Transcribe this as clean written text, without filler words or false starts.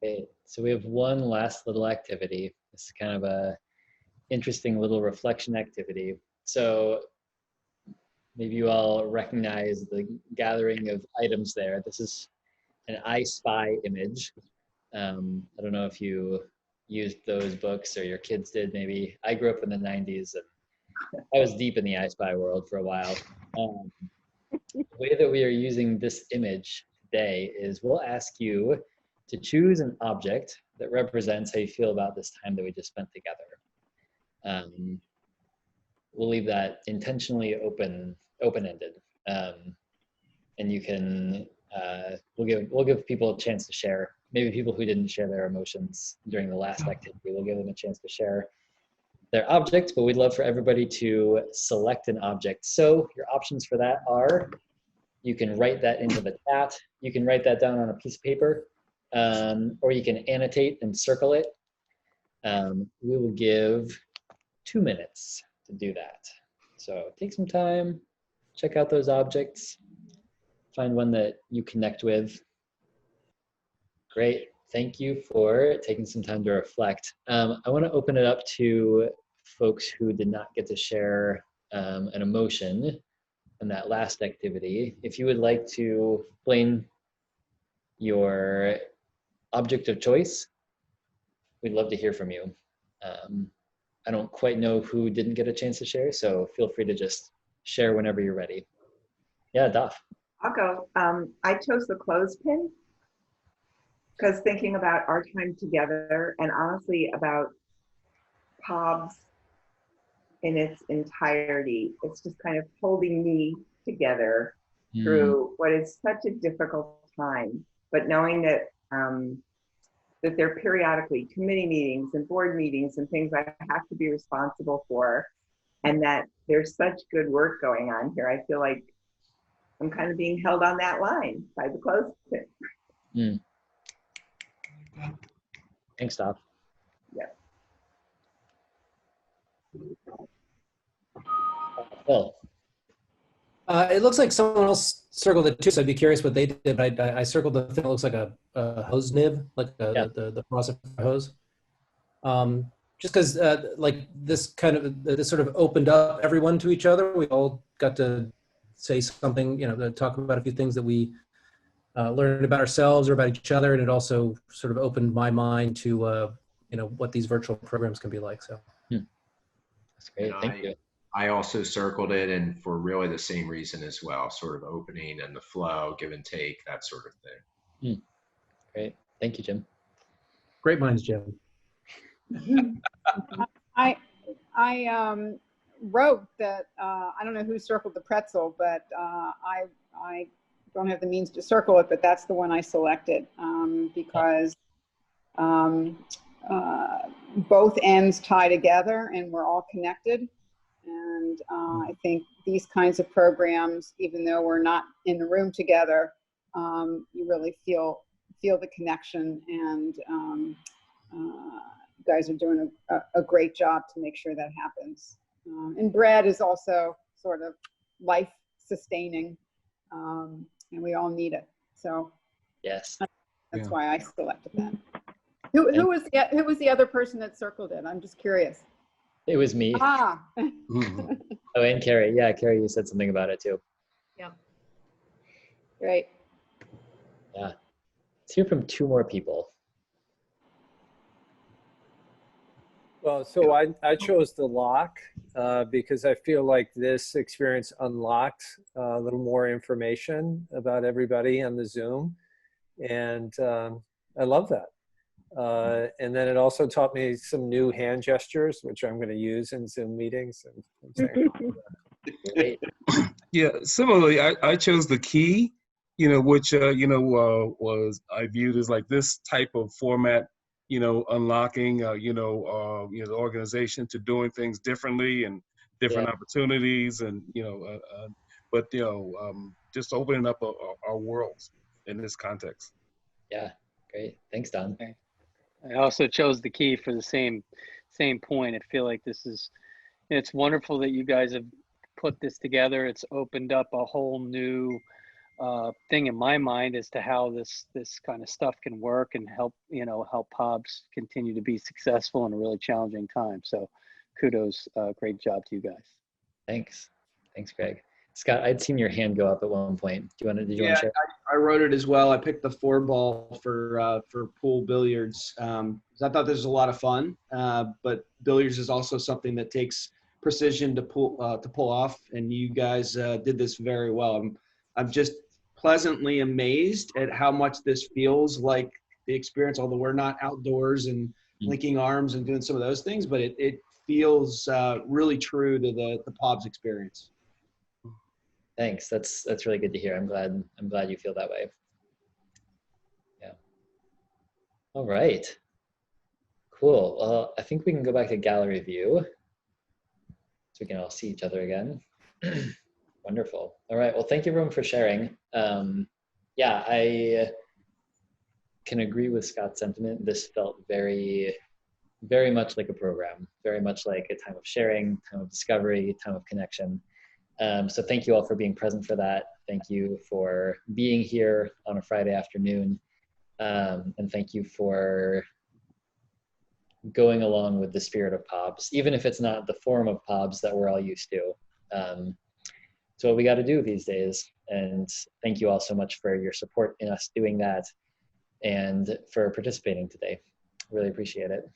Okay, so we have one last little activity. This is kind of a interesting little reflection activity. So maybe you all recognize the gathering of items there. This is an I Spy image. I don't know if you used those books or your kids did maybe. I grew up in the 90s and I was deep in the I Spy world for a while. The way that we are using this image today is we'll ask you to choose an object that represents how you feel about this time that we just spent together. We'll leave that intentionally open-ended, and you can we'll give people a chance to share. Maybe people who didn't share their emotions during the last activity, we'll give them a chance to share their object, but we'd love for everybody to select an object. So your options for that are, you can write that into the chat, you can write that down on a piece of paper, or you can annotate and circle it. We will give 2 minutes to do that. So take some time, check out those objects, find one that you connect with. Great, thank you for taking some time to reflect. I wanna open it up to folks who did not get to share an emotion in that last activity. If you would like to explain your object of choice, we'd love to hear from you. I don't quite know who didn't get a chance to share, so feel free to just share whenever you're ready. Yeah, Daph. I'll go. I chose the clothespin because thinking about our time together and honestly about POBS in its entirety, it's just kind of holding me together through what is such a difficult time, but knowing that that there are periodically committee meetings and board meetings and things I have to be responsible for, and that there's such good work going on here. I feel like I'm kind of being held on that line by the clothespin. Thanks, Daph. Yeah. Well, it looks like someone else circled it too, so I'd be curious what they did. I circled the thing that looks like a hose nib, like the faucet hose. Just because like this sort of opened up everyone to each other. We all got to say something, to talk about a few things that we learned about ourselves or about each other, and it also sort of opened my mind to what these virtual programs can be like. So that's great. Thank you. I also circled it, and for really the same reason as well, sort of opening and the flow, give and take, that sort of thing. Great. Thank you, Jim. Great minds, Jim. I wrote that, I don't know who circled the pretzel, but I don't have the means to circle it, but that's the one I selected because both ends tie together and we're all connected. And I think these kinds of programs, even though we're not in the room together, you really feel the connection, and you guys are doing a great job to make sure that happens. And bread is also sort of life sustaining, and we all need it. So yes, that's why I selected that. Who was the other person that circled it? I'm just curious. It was me. Ah. Oh, and Carrie. Yeah, Carrie, you said something about it too. Yeah. Great. Yeah. Let's hear from 2 more people. Well, so I chose the lock because I feel like this experience unlocked a little more information about everybody on the Zoom. And I love that. And then it also taught me some new hand gestures, which I'm going to use in Zoom meetings. Yeah, similarly, I chose the key, which, was I viewed as like this type of format, unlocking, the organization to doing things differently and different opportunities, and, just opening up our worlds in this context. Yeah, great. Thanks, Don. Okay. I also chose the key for the same point. I feel like it's wonderful that you guys have put this together. It's opened up a whole new thing in my mind as to how this kind of stuff can work and help, help POBs continue to be successful in a really challenging time. So kudos, great job to you guys. Thanks, Greg. Scott, I'd seen your hand go up at one point. Did you want to share? I wrote it as well. I picked the 4-ball for pool billiards. 'Cause I thought this was a lot of fun, but billiards is also something that takes precision to pull off, and you guys did this very well. I'm just pleasantly amazed at how much this feels like the experience, although we're not outdoors and linking arms and doing some of those things, but it feels really true to the POBs experience. Thanks. That's really good to hear. I'm glad you feel that way. Yeah. All right. Cool. Well, I think we can go back to gallery view so we can all see each other again. Wonderful. All right. Well, thank you everyone for sharing. Yeah, I can agree with Scott's sentiment. This felt very, very much like a program, very much like a time of sharing, time of discovery, time of connection. So thank you all for being present for that. Thank you for being here on a Friday afternoon. And thank you for going along with the spirit of POBs, even if it's not the form of POBs that we're all used to. It's what we got to do these days. And thank you all so much for your support in us doing that and for participating today. Really appreciate it.